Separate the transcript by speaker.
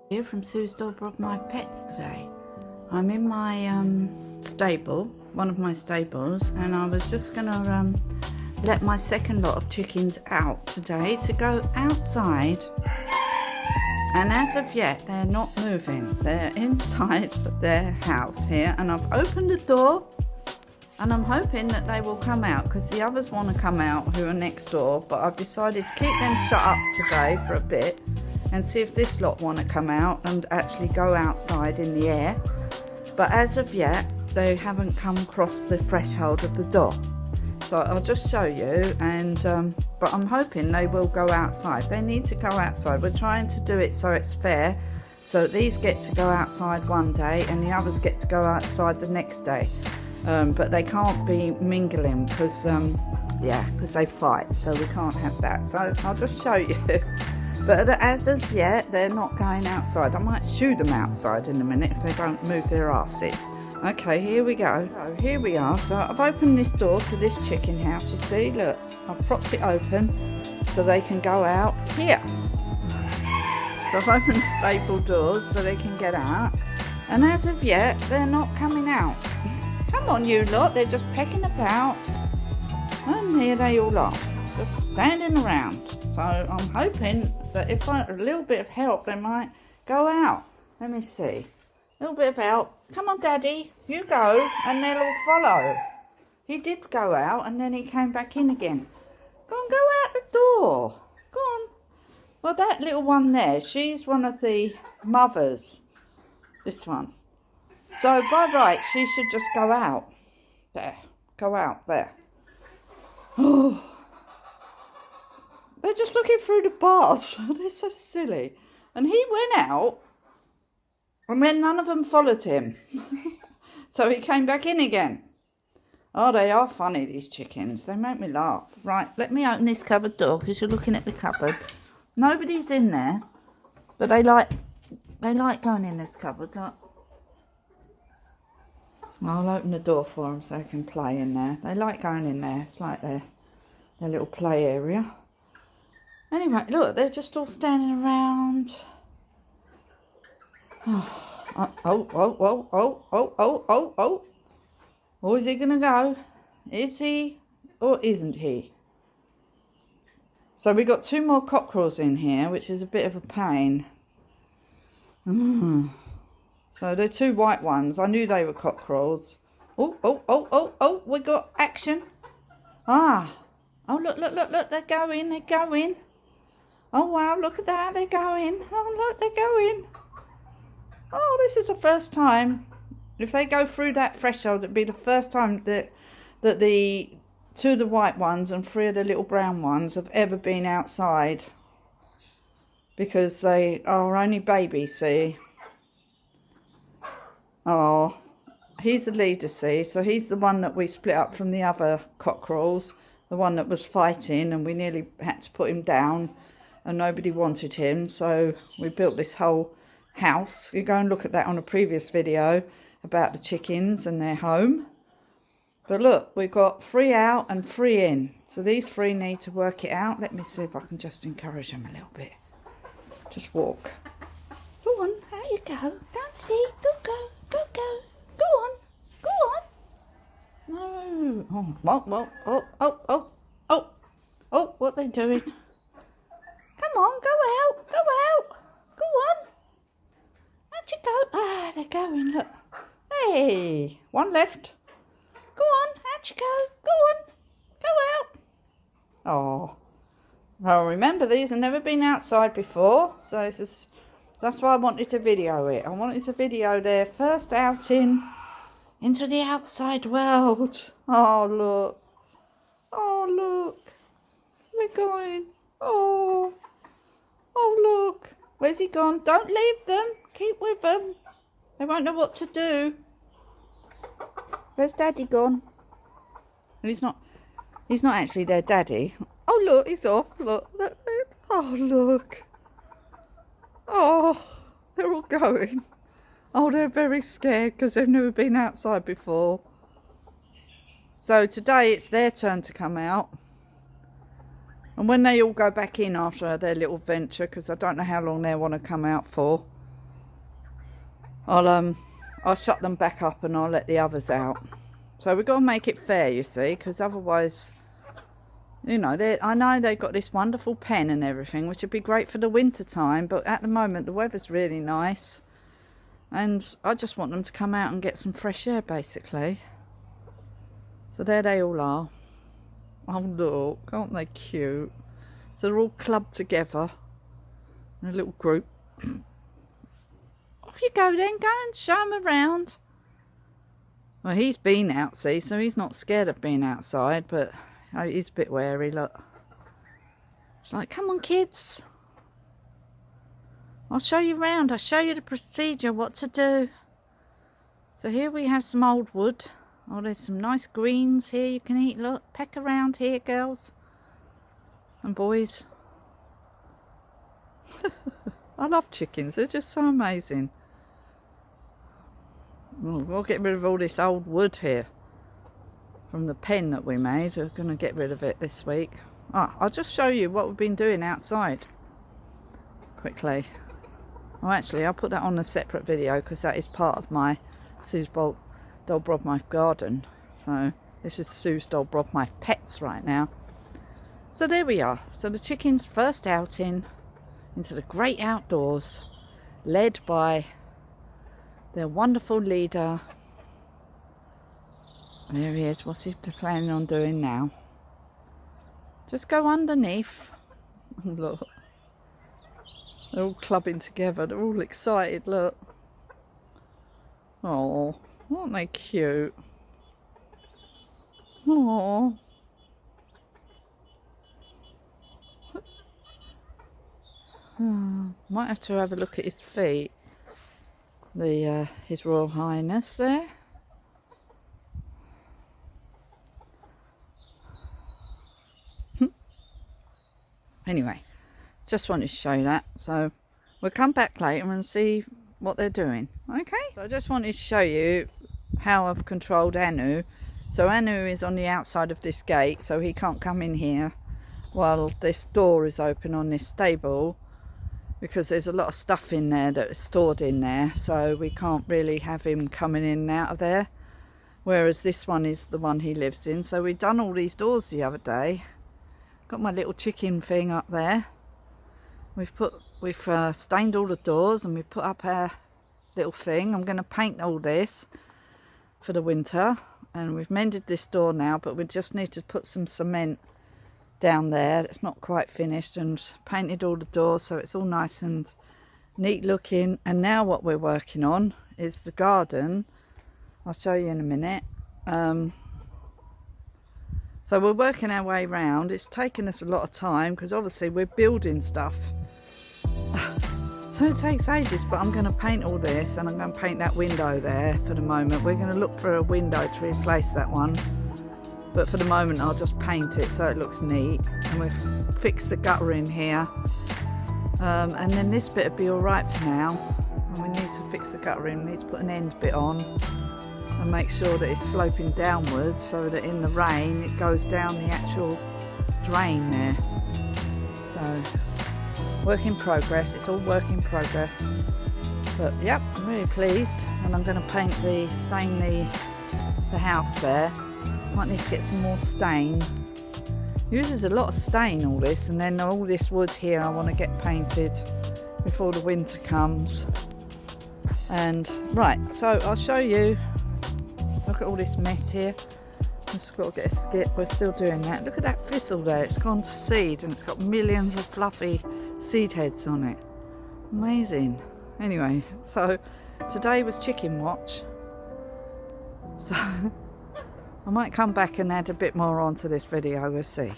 Speaker 1: Here from Sue's Dog Rob My Pets today. I'm in my stable, one of my stables, and I was just gonna let my second lot of chickens out today to go outside, and as of yet they're not moving. They're inside their house here, and I've opened the door and I'm hoping that they will come out because the others want to come out who are next door, but I've decided to keep them shut up today for a bit and see if this lot want to come out and actually go outside in the air. But as of yet they haven't come across the threshold of the door, so I'll just show you. And but I'm hoping they will go outside. They need to go outside. We're trying to do it so it's fair, so these get to go outside one day and the others get to go outside the next day. But they can't be mingling because because they fight, so we can't have that. So I'll just show you. But as of yet they're not going outside. I might shoo them outside in a minute if they don't move their asses. Okay, here we go. So here we are. So I've opened this door to this chicken house. You see, look, I've propped it open so they can go out here. So I've opened stable doors so they can get out, and as of yet they're not coming out. Come on, you lot, they're just pecking about, and here they all are, just standing around. So I'm hoping that if a little bit of help, they might go out. Let me see, a little bit of help. Come on, Daddy, you go, and they'll all follow. He did go out, and then he came back in again. Go on, go out the door. Go on. Well, that little one there, she's one of the mothers. This one. So by right, she should just go out. There. Go out there. Oh. They're just looking through the bars. They're so silly. And he went out, and then none of them followed him. So he came back in again. Oh, they are funny, these chickens. They make me laugh. Right, let me open this cupboard door because you're looking at the cupboard. Nobody's in there, but they like going in this cupboard. Look. I'll open the door for them so they can play in there. They like going in there. It's like their little play area. Anyway, look, they're just all standing around. Oh. Oh, is he going to go? Is he or isn't he? So we got two more cockerels in here, which is a bit of a pain. So they're two white ones. I knew they were cockerels. Oh, we got action. Ah. Oh, look, they're going. Oh, wow, look at that, they're going. Oh, look, they're going. Oh, this is the first time. If they go through that threshold, it'd be the first time that the two of the white ones and three of the little brown ones have ever been outside. Because they are only babies, see. Oh, he's the leader, see. So he's the one that we split up from the other cockerels. The one that was fighting, and we nearly had to put him down. And nobody wanted him, so we built this whole house. You go and look at that on a previous video about the chickens and their home. But look, we've got 3 out and 3 in. So these 3 need to work it out. Let me see if I can just encourage them a little bit. Just walk. Go on, out you go. Go and see. Go. Go on. No. Oh, what are they doing? Come on, go out. Go on. Out you go. Ah, they're going, look. Hey, one left. Go on, out you go. Go on. Go out. Oh. Well, remember, these have never been outside before, so that's why I wanted to video it. I wanted to video their first outing into the outside world. Oh, look. They're going. Oh, look. Where's he gone? Don't leave them. Keep with them. They won't know what to do. Where's Daddy gone? He's not actually their daddy. Oh, look, he's off. Look. Oh, look. Oh, they're all going. Oh, they're very scared because they've never been outside before. So today it's their turn to come out. And when they all go back in after their little venture, because I don't know how long they want to come out for, I'll shut them back up and I'll let the others out. So we've got to make it fair, you see, because otherwise, you know, I know they've got this wonderful pen and everything, which would be great for the winter time, but at the moment the weather's really nice, and I just want them to come out and get some fresh air, basically. So there they all are. Oh look, aren't they cute? So they're all clubbed together in a little group. Off you go then, go and show them around. Well, he's been out, see, so he's not scared of being outside, but he's a bit wary, look. It's like, come on kids. I'll show you around, I'll show you the procedure, what to do. So here we have some old wood. Oh, there's some nice greens here you can eat, look. Peck around here, girls and boys. I love chickens, they're just so amazing. Oh, we'll get rid of all this old wood here from the pen that we made. We're going to get rid of it this week. I'll just show you what we've been doing outside quickly. Oh, actually, I'll put that on a separate video because that is part of my Sue's Dobrobmyfe garden. So this is Sue's Dobrobmyfe pets right now. So there we are. So the chickens' first outing into the great outdoors, led by their wonderful leader. There he is. What's he planning on doing now? Just go underneath. Look. They're all clubbing together. They're all excited, look. Oh, aren't they cute? Oh. Might have to have a look at his feet. His Royal Highness there. Anyway, just wanted to show you that. So we'll come back later and see what they're doing. Okay, so I just wanted to show you how I've controlled Anu. So Anu is on the outside of this gate, so he can't come in here while this door is open on this stable, because there's a lot of stuff in there that is stored in there, so we can't really have him coming in and out of there, whereas this one is the one he lives in. So we've done all these doors the other day. Got my little chicken thing up there. We've stained all the doors and we've put up our little thing. I'm going to paint all this for the winter, and we've mended this door now, but we just need to put some cement down there. It's not quite finished, and painted all the doors so it's all nice and neat looking. And now what we're working on is the garden. I'll show you in a minute. So we're working our way around. It's taken us a lot of time because obviously we're building stuff. So it takes ages, but I'm going to paint all this, and I'm going to paint that window there for the moment. We're going to look for a window to replace that one, but for the moment I'll just paint it so it looks neat. And we'll fix the gutter in here, and then this bit will be alright for now. And we need to fix the gutter in. We need to put an end bit on and make sure that it's sloping downwards so that in the rain it goes down the actual drain there. So work in progress, it's all work in progress. But yep, I'm really pleased, and I'm going to stain the house there. Might need to get some more stain. Uses a lot of stain, all this, and then all this wood here I want to get painted before the winter comes. And right, so I'll show you. Look at all this mess here. Just got to get a skip. We're still doing that. Look at that thistle there. It's gone to seed, and it's got millions of fluffy seed heads on it. Amazing. Anyway, so today was chicken watch. So I might come back and add a bit more onto this video. We'll see.